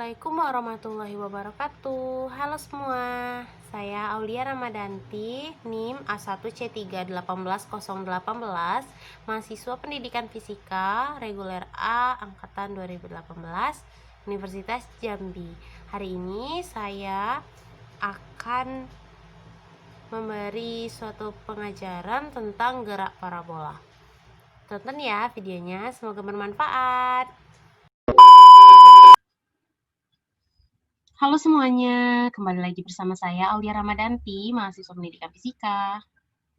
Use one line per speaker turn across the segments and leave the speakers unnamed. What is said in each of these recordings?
Assalamualaikum warahmatullahi wabarakatuh. Halo semua, saya Aulia Ramadanti, NIM A1C3 18018, mahasiswa Pendidikan Fisika Reguler A angkatan 2018, Universitas Jambi. Hari ini saya akan memberi suatu pengajaran tentang gerak parabola. Tonton ya videonya, semoga bermanfaat. Halo semuanya, kembali lagi bersama saya Aulia Ramadanti, mahasiswa Pendidikan Fisika.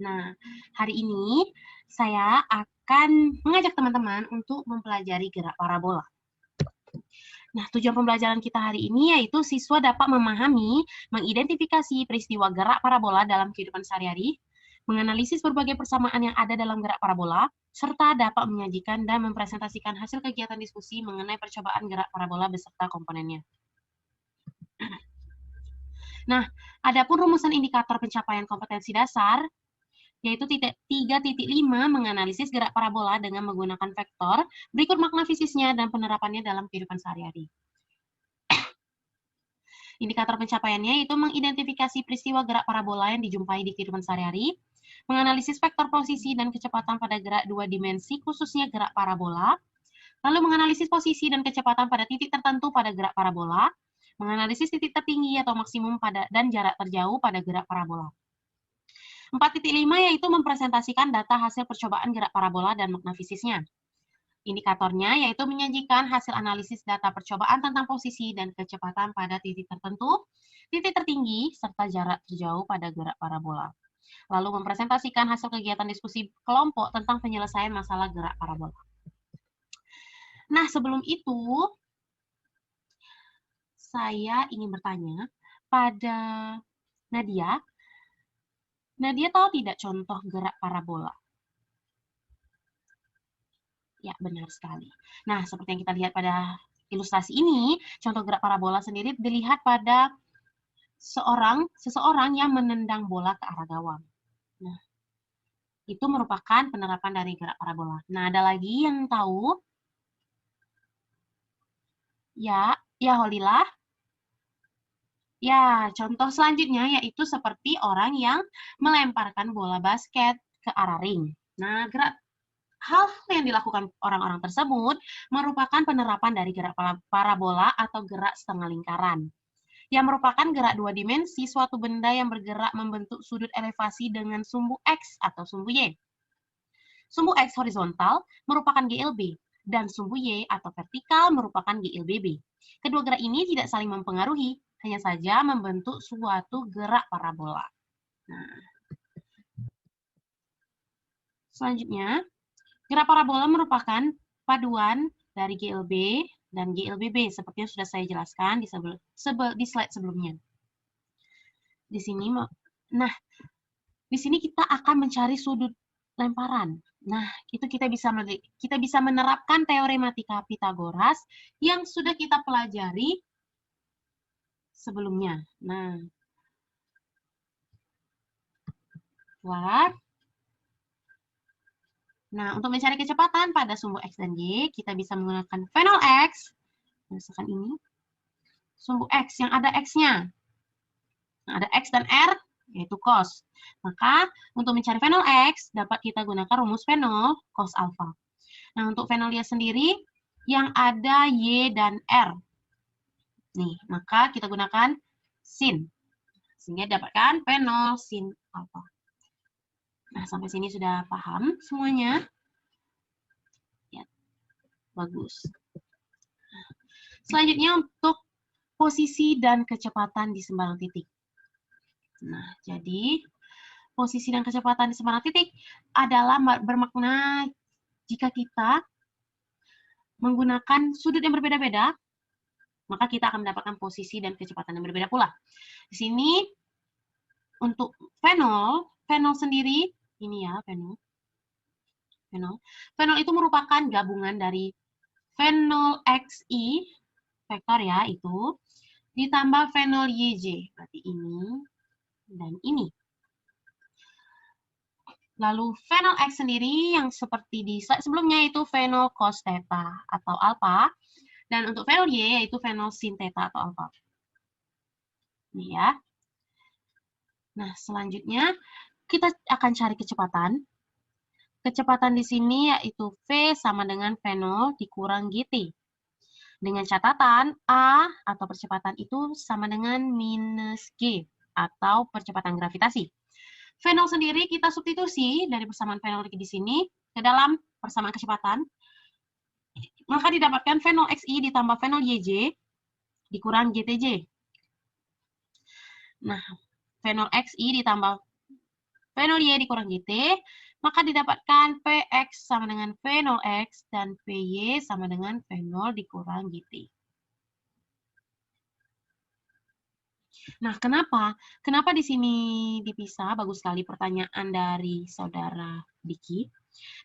Nah, hari ini saya akan mengajak teman-teman untuk mempelajari gerak parabola. Nah, tujuan pembelajaran kita hari ini yaitu siswa dapat memahami, mengidentifikasi peristiwa gerak parabola dalam kehidupan sehari-hari, menganalisis berbagai persamaan yang ada dalam gerak parabola, serta dapat menyajikan dan mempresentasikan hasil kegiatan diskusi mengenai percobaan gerak parabola beserta komponennya. Nah, adapun rumusan indikator pencapaian kompetensi dasar, yaitu 3.5 menganalisis gerak parabola dengan menggunakan vektor, berikut makna fisisnya dan penerapannya dalam kehidupan sehari-hari. Indikator pencapaiannya yaitu mengidentifikasi peristiwa gerak parabola yang dijumpai di kehidupan sehari-hari, menganalisis vektor posisi dan kecepatan pada gerak dua dimensi, khususnya gerak parabola, lalu menganalisis posisi dan kecepatan pada titik tertentu pada gerak parabola, menganalisis titik tertinggi atau maksimum dan jarak terjauh pada gerak parabola. 4.5 yaitu mempresentasikan data hasil percobaan gerak parabola dan makna fisisnya. Indikatornya yaitu menyajikan hasil analisis data percobaan tentang posisi dan kecepatan pada titik tertentu, titik tertinggi, serta jarak terjauh pada gerak parabola. Lalu mempresentasikan hasil kegiatan diskusi kelompok tentang penyelesaian masalah gerak parabola. Nah, sebelum itu, saya ingin bertanya pada Nadia. Nadia tahu tidak contoh gerak parabola? Ya, benar sekali. Nah, seperti yang kita lihat pada ilustrasi ini, contoh gerak parabola sendiri dilihat pada seseorang yang menendang bola ke arah gawang. Nah, itu merupakan penerapan dari gerak parabola. Nah, ada lagi yang tahu? Ya, Holilah. Ya, contoh selanjutnya yaitu seperti orang yang melemparkan bola basket ke arah ring. Nah, hal yang dilakukan orang-orang tersebut merupakan penerapan dari gerak parabola atau gerak setengah lingkaran, yang merupakan gerak dua dimensi suatu benda yang bergerak membentuk sudut elevasi dengan sumbu X atau sumbu Y. Sumbu X horizontal merupakan GLB, dan sumbu Y atau vertikal merupakan GLBB. Kedua gerak ini tidak saling mempengaruhi, hanya saja membentuk suatu gerak parabola. Nah, selanjutnya, gerak parabola merupakan paduan dari GLB dan GLBB, seperti yang sudah saya jelaskan di slide sebelumnya. Di sini kita akan mencari sudut lemparan. Nah, itu kita bisa menerapkan teorematika Pythagoras yang sudah kita pelajari sebelumnya. Nah, untuk mencari kecepatan pada sumbu X dan Y, kita bisa menggunakan Fenol X, misalkan ini, sumbu X yang ada X-nya. Nah, ada X dan R, yaitu cos. Maka, untuk mencari Fenol X, dapat kita gunakan rumus Fenol cos alpha. Nah, untuk Fenolnya sendiri, yang ada Y dan R. Nih, maka kita gunakan sin. Sehingga dapatkan Fenol sin alpha. Nah, sampai sini sudah paham semuanya? Ya, bagus. Selanjutnya untuk posisi dan kecepatan di sembarang titik. Nah, jadi posisi dan kecepatan di sembarang titik adalah bermakna jika kita menggunakan sudut yang berbeda-beda, maka kita akan mendapatkan posisi dan kecepatan yang berbeda pula. Di sini untuk Fenol sendiri, ini ya Fenol. Fenol itu merupakan gabungan dari Fenol XI, vektor ya, itu, ditambah Fenol YJ, berarti ini dan ini. Lalu Fenol X sendiri yang seperti di slide sebelumnya itu Fenol cos theta atau alpha, Dan untuk fenol Y yaitu fenol sin theta atau alfa. Ini ya. Nah, selanjutnya kita akan cari kecepatan. Kecepatan di sini yaitu V sama dengan fenol dikurang GT. Dengan catatan A atau percepatan itu sama dengan minus G atau percepatan gravitasi. Fenol sendiri kita substitusi dari persamaan fenol di sini ke dalam persamaan kecepatan. Maka didapatkan fenol Xi ditambah fenol Yj dikurang GTJ. Nah, fenol Xi ditambah fenol Y dikurang GT, maka didapatkan Px sama dengan fenol X dan Py sama dengan fenol dikurang GT. Nah, kenapa? Kenapa di sini dipisah? Bagus sekali pertanyaan dari saudara Diki.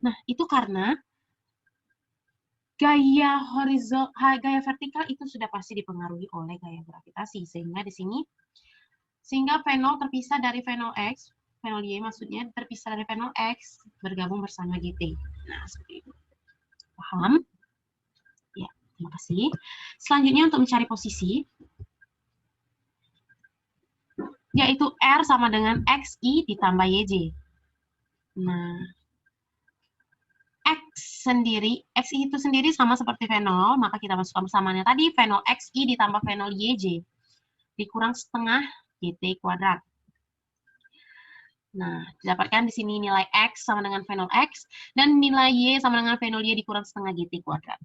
Nah, itu karena gaya vertikal itu sudah pasti dipengaruhi oleh gaya gravitasi, sehingga di sini fenol terpisah dari fenol X, fenol Y maksudnya terpisah dari fenol X bergabung bersama GT. Nah, seperti itu. Paham? Ya, terima kasih. Selanjutnya untuk mencari posisi, yaitu R sama dengan Xi ditambah Yj. Nah, Xi itu sendiri sama seperti fenol, maka kita masukkan persamaannya tadi, fenol Xi ditambah fenol Yj dikurang setengah GT kuadrat. Nah, didapatkan di sini nilai X sama dengan fenol X, dan nilai Y sama dengan fenol Y dikurang setengah GT kuadrat.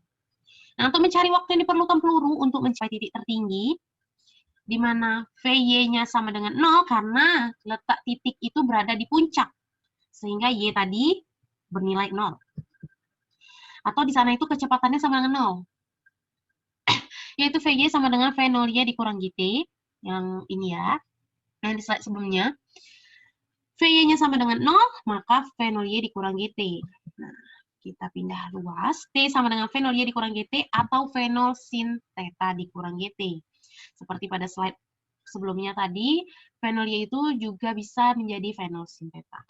Nah, untuk mencari waktu yang diperlukan peluru untuk mencapai titik tertinggi, di mana Vy-nya sama dengan 0 karena letak titik itu berada di puncak, sehingga Y tadi bernilai 0. Atau di sana itu kecepatannya sama dengan 0. Yaitu Vy sama dengan fenol Y dikurang GT, yang ini ya, yang di slide sebelumnya. Vy-nya sama dengan 0, maka fenol Y dikurang GT. Nah, kita pindah ruas. T sama dengan fenol Y dikurang GT atau fenol sin theta dikurang GT. Seperti pada slide sebelumnya tadi, fenol Y itu juga bisa menjadi fenol sin theta.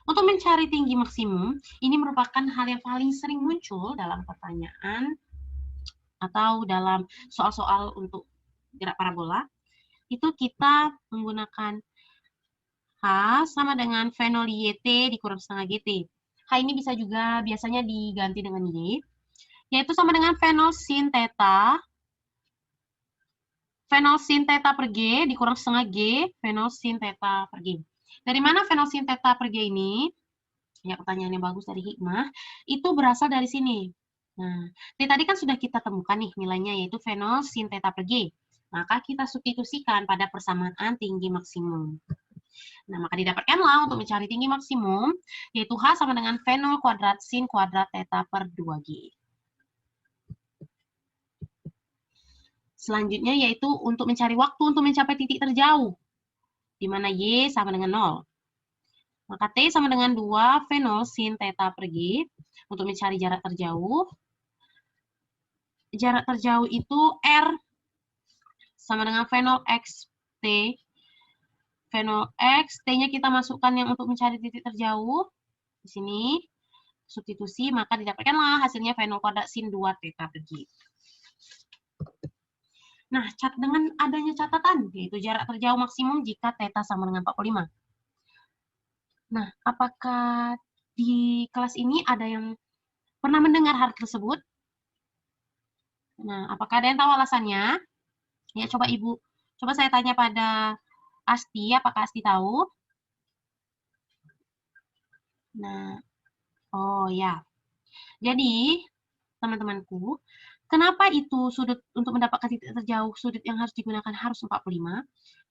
Untuk mencari tinggi maksimum, ini merupakan hal yang paling sering muncul dalam pertanyaan atau dalam soal-soal untuk gerak parabola. Itu kita menggunakan H sama dengan fenol YT dikurang setengah GT. H ini bisa juga biasanya diganti dengan Y, yaitu sama dengan fenol sin theta per G dikurang setengah G, fenol sin theta per G. Dari mana fenol sin theta per G ini? Ya, pertanyaan yang bagus dari Hikmah. Itu berasal dari sini. Nah, tadi kan sudah kita temukan nih nilainya, yaitu fenol sin theta per G. Maka kita substitusikan pada persamaan tinggi maksimum. Nah, maka didapatkanlah untuk mencari tinggi maksimum, yaitu H sama dengan fenol kuadrat sin kuadrat theta per 2G. Selanjutnya yaitu untuk mencari waktu untuk mencapai titik terjauh, di mana Y sama dengan 0. Maka T sama dengan 2 fenol sin theta per G. Untuk mencari jarak terjauh, itu R sama dengan fenol X T. Fenol X, T-nya kita masukkan yang untuk mencari titik terjauh. Di sini, substitusi, maka didapatkanlah hasilnya fenol kuadrat sin 2 theta per G. Nah, dengan adanya catatan, yaitu jarak terjauh maksimum jika theta sama dengan 45. Nah, apakah di kelas ini ada yang pernah mendengar hal tersebut? Nah, apakah ada yang tahu alasannya? Ya, coba saya tanya pada Asti, apakah Asti tahu? Nah, oh ya. Jadi, teman-temanku, kenapa itu sudut untuk mendapatkan titik terjauh, sudut yang harus digunakan harus 45?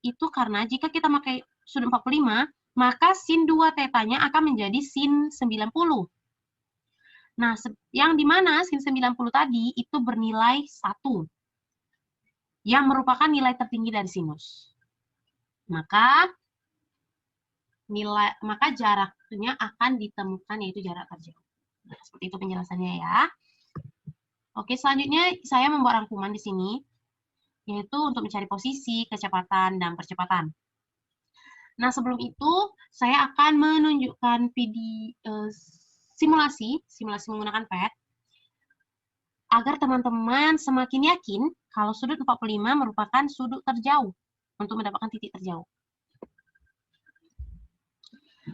Itu karena jika kita pakai sudut 45, maka sin 2 tetanya akan menjadi sin 90. Nah, yang dimana sin 90 tadi itu bernilai 1, yang merupakan nilai tertinggi dari sinus. Maka jaraknya akan ditemukan, yaitu jarak terjauh. Nah, seperti itu penjelasannya ya. Oke, selanjutnya saya membuat rangkuman di sini, yaitu untuk mencari posisi, kecepatan, dan percepatan. Nah, sebelum itu, saya akan menunjukkan simulasi menggunakan PET. agar teman-teman semakin yakin kalau sudut 45 merupakan sudut terjauh untuk mendapatkan titik terjauh.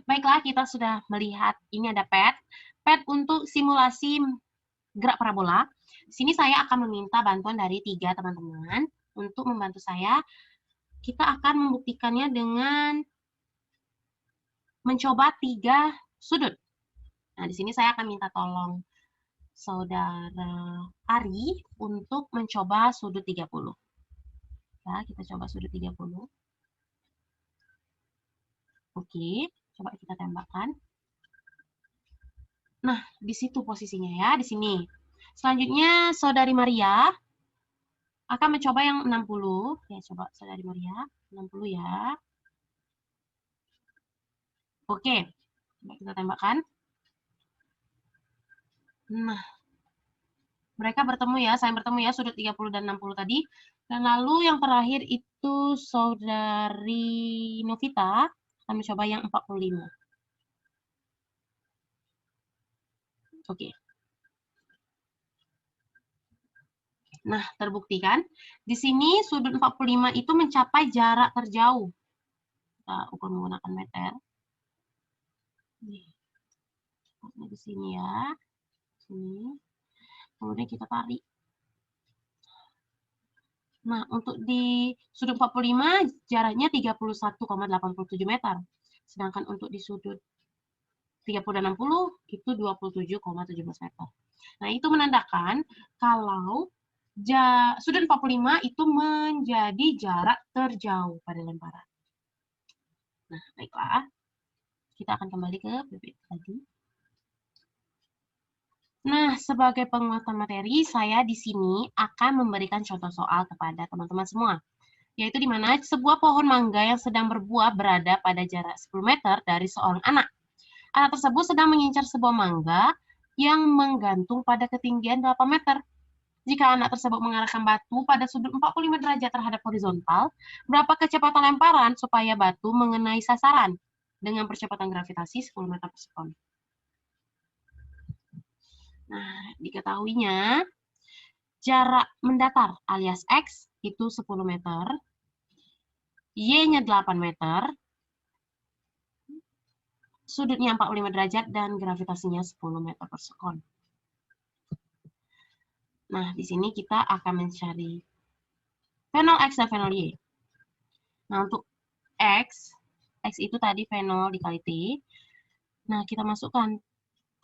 Baiklah, kita sudah melihat ini ada PET. PET untuk simulasi gerak parabola. Di sini saya akan meminta bantuan dari 3 teman-teman untuk membantu saya. Kita akan membuktikannya dengan mencoba 3 sudut. Nah, di sini saya akan minta tolong Saudara Ari untuk mencoba sudut 30. Ya, kita coba sudut 30. Oke, coba kita tembakkan. Nah, di situ posisinya ya, di sini. Selanjutnya, Saudari Maria akan mencoba yang 60. Ya, coba Saudari Maria, 60 ya. Oke, coba kita tembakkan. Nah, mereka bertemu ya, saya bertemu ya, sudut 30 dan 60 tadi. Dan lalu yang terakhir itu Saudari Novita akan mencoba yang 45. Oke. Nah, terbukti kan? Di sini sudut 45 itu mencapai jarak terjauh. Kita ukur menggunakan meter. Di sini ya. Sini. Kemudian kita tarik. Nah, untuk di sudut 45 jaraknya 31,87 meter. Sedangkan untuk di sudut 30 dan 60 itu 27,17 meter. Nah, itu menandakan kalau sudut 45 itu menjadi jarak terjauh pada lemparan. Nah, baiklah. Kita akan kembali ke PPT tadi. Nah, sebagai penguatan materi, saya di sini akan memberikan contoh soal kepada teman-teman semua. Yaitu di mana sebuah pohon mangga yang sedang berbuah berada pada jarak 10 meter dari seorang anak. Anak tersebut sedang mengincar sebuah mangga yang menggantung pada ketinggian 8 meter. Jika anak tersebut mengarahkan batu pada sudut 45 derajat terhadap horizontal, berapa kecepatan lemparan supaya batu mengenai sasaran dengan percepatan gravitasi 10 meter per sekon? Nah, diketahuinya jarak mendatar alias X itu 10 meter, Y-nya 8 meter, sudutnya 45 derajat, dan gravitasinya 10 meter per sekon. Nah, di sini kita akan mencari V0 X dan V0 Y. Nah, untuk X itu tadi V0 dikali T. Nah, kita masukkan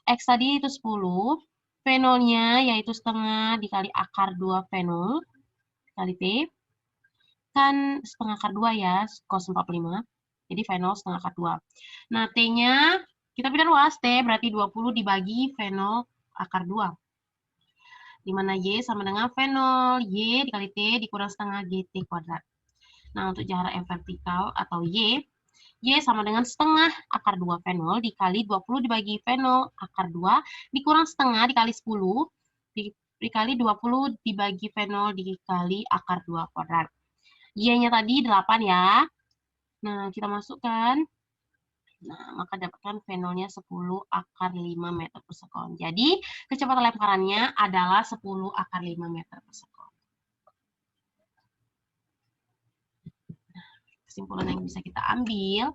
X tadi itu 10, V0-nya yaitu setengah dikali akar 2 V0 kali T. Kan setengah akar 2 ya, cos 45. Jadi V0 setengah akar 2. Nah, T-nya, kita pindah luas, T berarti 20 dibagi V0 akar 2. Di mana Y sama dengan V0, Y dikali T dikurang setengah GT kuadrat. Nah, untuk jarak yang vertikal atau Y sama dengan setengah akar 2 V0 dikali 20 dibagi V0 akar 2 dikurang setengah dikali 10 dikali 20 dibagi V0 dikali akar 2 kuadrat. Y-nya tadi 8 ya. Nah, kita masukkan. Nah, maka dapatkan V0-nya 10 akar 5 meter per sekon. Jadi, kecepatan lemparannya adalah 10 akar 5 meter per sekon. Nah, kesimpulan yang bisa kita ambil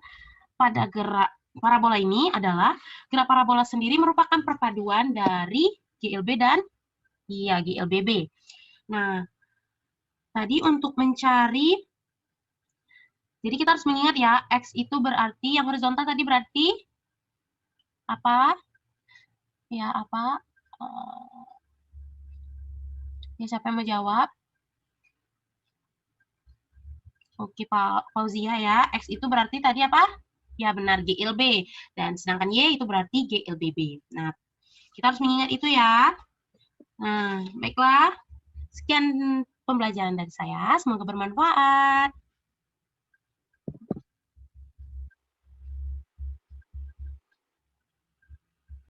pada gerak parabola ini adalah gerak parabola sendiri merupakan perpaduan dari GLB dan GLBB. Nah, tadi untuk mencari, jadi kita harus mengingat ya, X itu berarti, yang horizontal tadi berarti apa? Ya, apa? Ya, siapa yang menjawab? Oke, Pak Fauzia ya. X itu berarti tadi apa? Ya, benar, GLB. Dan sedangkan Y itu berarti GLBB. Nah, kita harus mengingat itu ya. Nah, baiklah. Sekian pembelajaran dari saya. Semoga bermanfaat.